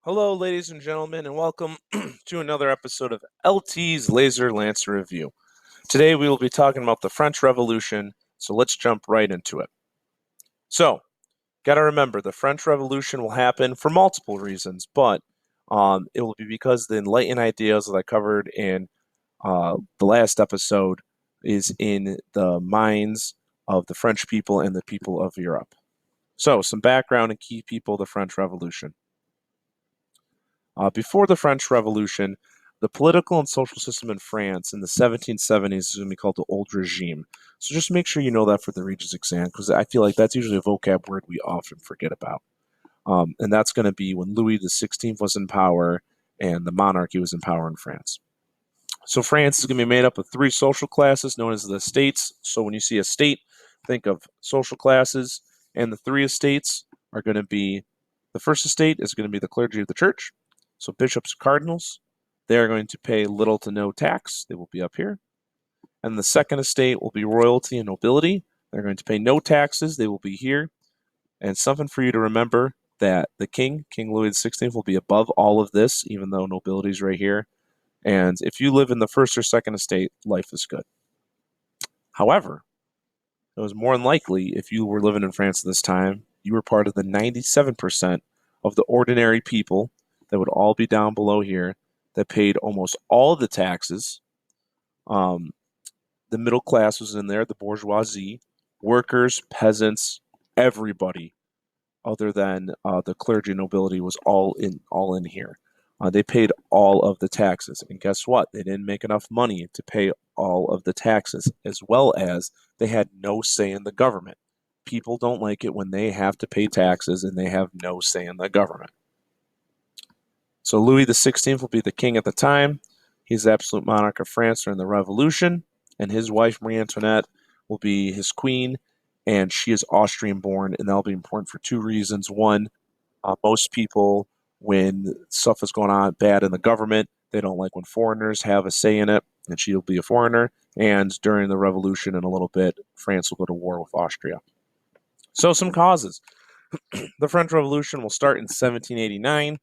Hello, ladies and gentlemen, and welcome to another episode of LT's Laser Lancer Review. Today we will be talking about the French Revolution, so let's jump right into it. So, got to remember, the French Revolution will happen for multiple reasons, but it will be because the enlightened ideas that I covered in the last episode is in the minds of the French people and the people of Europe. So, some background and key people of the French Revolution. Before the French Revolution, the political and social system in France in the 1770s is going to be called the Old Regime. So just make sure you know that for the Regents exam, because I feel like that's usually a vocab word we often forget about. And that's going to be when Louis XVI was in power and the monarchy was in power in France. So France is going to be made up of three social classes known as the estates. So when you see a state, think of social classes, and the three estates are going to be, the first estate is going to be the clergy of the church. So bishops and cardinals, they are going to pay little to no tax. They will be up here. And the second estate will be royalty and nobility. They're going to pay no taxes. They will be here. And something for you to remember, that the king, King Louis XVI, will be above all of this, even though nobility is right here. And if you live in the first or second estate, life is good. However, it was more than likely, if you were living in France at this time, you were part of the 97% of the ordinary people that would all be down below here that paid almost all the taxes. The middle class was in there, the bourgeoisie, workers, peasants, everybody other than the clergy and nobility was all in here. They paid all of the taxes, and guess what? They didn't make enough money to pay all of the taxes, as well as they had no say in the government. People don't like it when they have to pay taxes and they have no say in the government. So Louis XVI will be the king at the time. He's the absolute monarch of France during the Revolution, and his wife Marie Antoinette will be his queen, and she is Austrian born, and that'll be important for two reasons. One, most people, when stuff is going on bad in the government, they don't like when foreigners have a say in it, and she'll be a foreigner. And during the revolution, in a little bit, France will go to war with Austria. So, some causes. The French Revolution will start in 1789.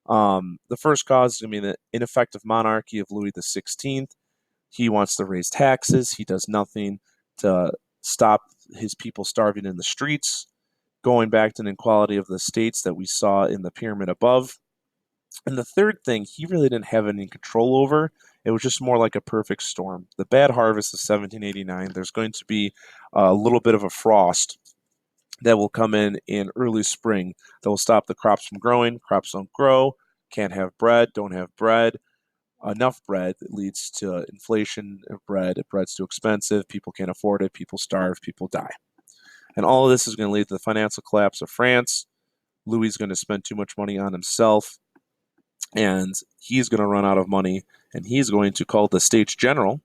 The first cause is going to be the ineffective monarchy of Louis XVI. He wants to raise taxes. He does nothing to stop his people starving in the streets, going back to the inequality of the states that we saw in the pyramid above. And the third thing, he really didn't have any control over. It was just more like a perfect storm. The bad harvest of 1789, there's going to be a little bit of a frost that will come in early spring that will stop the crops from growing. Crops don't grow, can't have bread, don't have bread. Enough bread leads to inflation of bread. Bread's too expensive, people can't afford it, people starve, people die. And all of this is going to lead to the financial collapse of France. Louis is going to spend too much money on himself, and he's going to run out of money, and he's going to call the States General,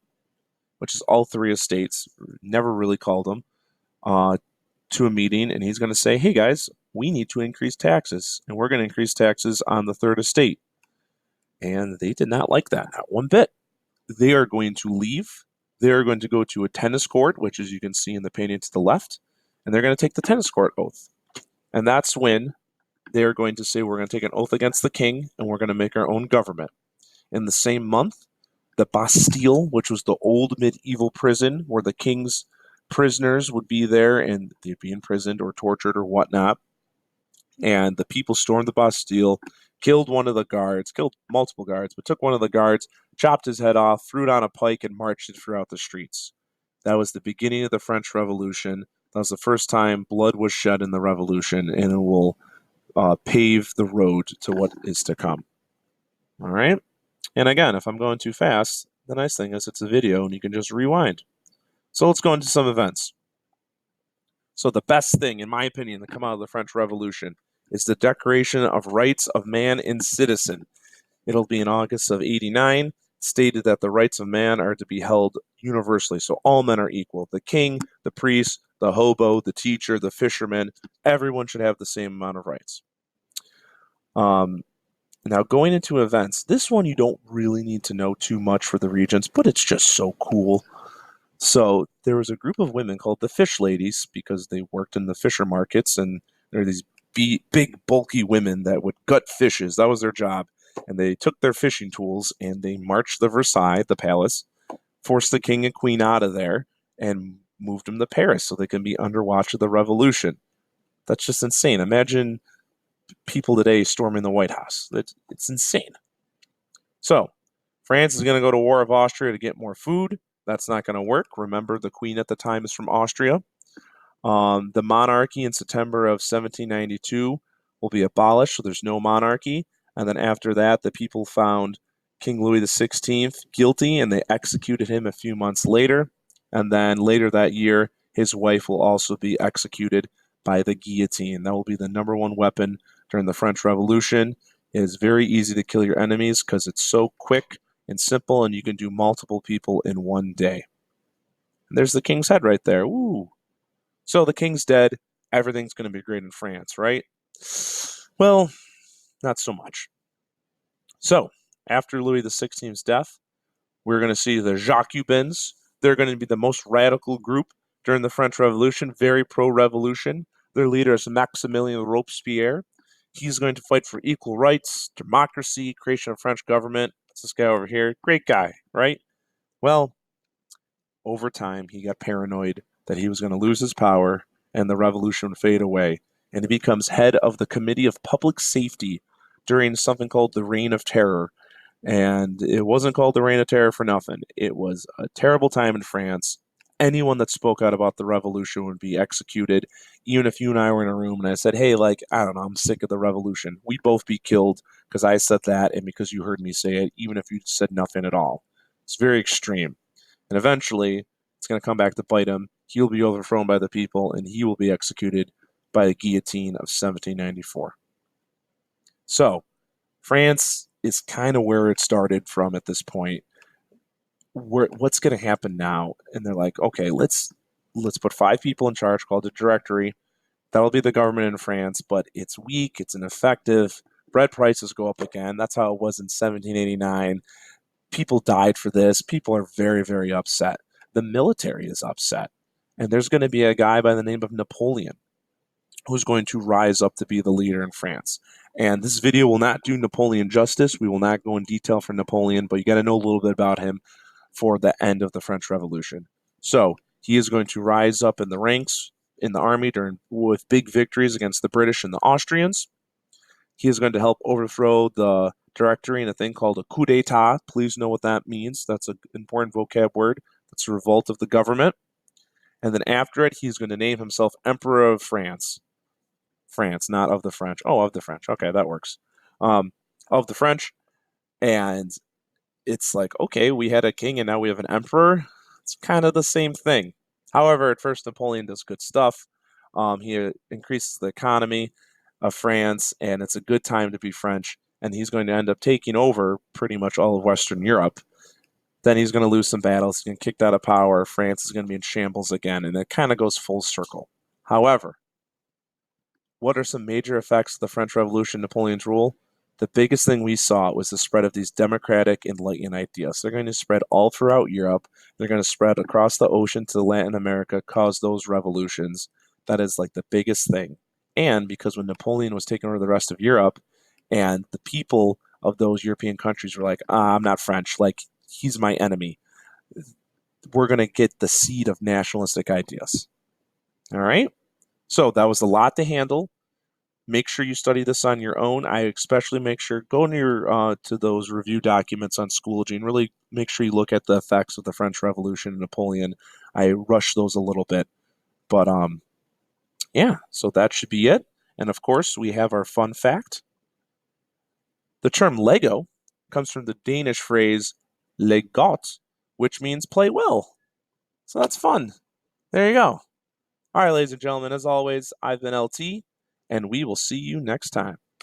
which is all three estates, never really called them, to a meeting, and he's going to say, hey guys, we need to increase taxes, and we're going to increase taxes on the third estate. And they did not like that, not one bit. They are going to leave. They are going to go to a tennis court, which, as you can see in the painting to the left, and they're going to take the tennis court oath. And that's when they're going to say, we're going to take an oath against the king, and we're going to make our own government. In the same month, the Bastille, which was the old medieval prison where the king's prisoners would be there and they'd be imprisoned or tortured or whatnot. And the people stormed the Bastille, killed one of the guards, killed multiple guards, but took one of the guards, chopped his head off, threw it on a pike, and marched it throughout the streets. That was the beginning of the French Revolution. That was the first time blood was shed in the Revolution, and it will pave the road to what is to come. All right? And again, if I'm going too fast, the nice thing is it's a video and you can just rewind. So let's go into some events. So the best thing, in my opinion, to come out of the French Revolution is the Declaration of Rights of Man and Citizen. It'll be in August of 89. It stated that the rights of man are to be held universally. So all men are equal. The king, the priest, the hobo, the teacher, the fisherman, everyone should have the same amount of rights. Now, going into events, this one you don't really need to know too much for the Regents, but it's just so cool. So there was a group of women called the Fish Ladies because they worked in the fisher markets, and there are these big, bulky women that would gut fishes. That was their job. And they took their fishing tools and they marched to Versailles, the palace, forced the king and queen out of there, and moved them to Paris so they can be under watch of the revolution. That's just insane. Imagine people today storming the White House. It's insane. So, France is going to go to war with Austria to get more food. That's not going to work. Remember, the queen at the time is from Austria. The monarchy in September of 1792 will be abolished, so there's no monarchy. And then after that, the people found King Louis XVI guilty and they executed him a few months later. And then later that year, his wife will also be executed by the guillotine. That will be the number one weapon during the French Revolution. It is very easy to kill your enemies because it's so quick and simple, and you can do multiple people in one day. And there's the king's head right there. Ooh. So the king's dead. Everything's going to be great in France, right? Well, not so much. So after Louis XVI's death, we're going to see the Jacobins. They're going to be the most radical group during the French Revolution, very pro-revolution. Their leader is Maximilien Robespierre. He's going to fight for equal rights, democracy, creation of French government. That's this guy over here. Great guy, right? Well, over time, he got paranoid that he was going to lose his power and the revolution would fade away. And he becomes head of the Committee of Public Safety during something called the Reign of Terror. And it wasn't called the Reign of Terror for nothing. It was a terrible time in France. Anyone that spoke out about the revolution would be executed. Even if you and I were in a room and I said, hey, like, I don't know, I'm sick of the revolution, we'd both be killed because I said that and because you heard me say it, even if you said nothing at all. It's very extreme. And eventually, it's going to come back to bite him. He'll be overthrown by the people, and he will be executed by the guillotine of 1794. So, France is kind of where it started from at this point. What's going to happen now? And they're like, okay, let's put 5 people in charge called a directory. That'll be the government in France, but it's weak, it's ineffective. Bread prices go up again. That's how it was in 1789. People died for this. People are very, very upset. The military is upset. And there's going to be a guy by the name of Napoleon who's going to rise up to be the leader in France. And this video will not do Napoleon justice. We will not go in detail for Napoleon, but you got to know a little bit about him for the end of the French Revolution. So he is going to rise up in the ranks in the army with big victories against the British and the Austrians. He is going to help overthrow the directory in a thing called a coup d'etat. Please know what that means. That's an important vocab word. That's a revolt of the government. And then after it, he's going to name himself Emperor of France. France, not of the French. Oh, of the French. Okay, that works. Of the French. And it's like, okay, we had a king and now we have an emperor. It's kind of the same thing. However, at first, Napoleon does good stuff. He increases the economy of France, and it's a good time to be French. And he's going to end up taking over pretty much all of Western Europe. Then he's going to lose some battles. He's going to get kicked out of power. France is going to be in shambles again, and it kind of goes full circle. However, what are some major effects of the French Revolution, Napoleon's rule? The biggest thing we saw was the spread of these democratic, enlightened ideas. They're going to spread all throughout Europe. They're going to spread across the ocean to Latin America, cause those revolutions. That is like the biggest thing. And because when Napoleon was taking over the rest of Europe, and the people of those European countries were like, I'm not French, like, he's my enemy, we're going to get the seed of nationalistic ideas. All right? So that was a lot to handle. Make sure you study this on your own. I especially make sure go near to those review documents on Schoology and really make sure you look at the effects of the French Revolution and Napoleon. I rushed those a little bit, but yeah. So that should be it. And of course, we have our fun fact. The term Lego comes from the Danish phrase "leg godt," which means play well. So that's fun. There you go. All right, ladies and gentlemen. As always, I've been LT, and we will see you next time.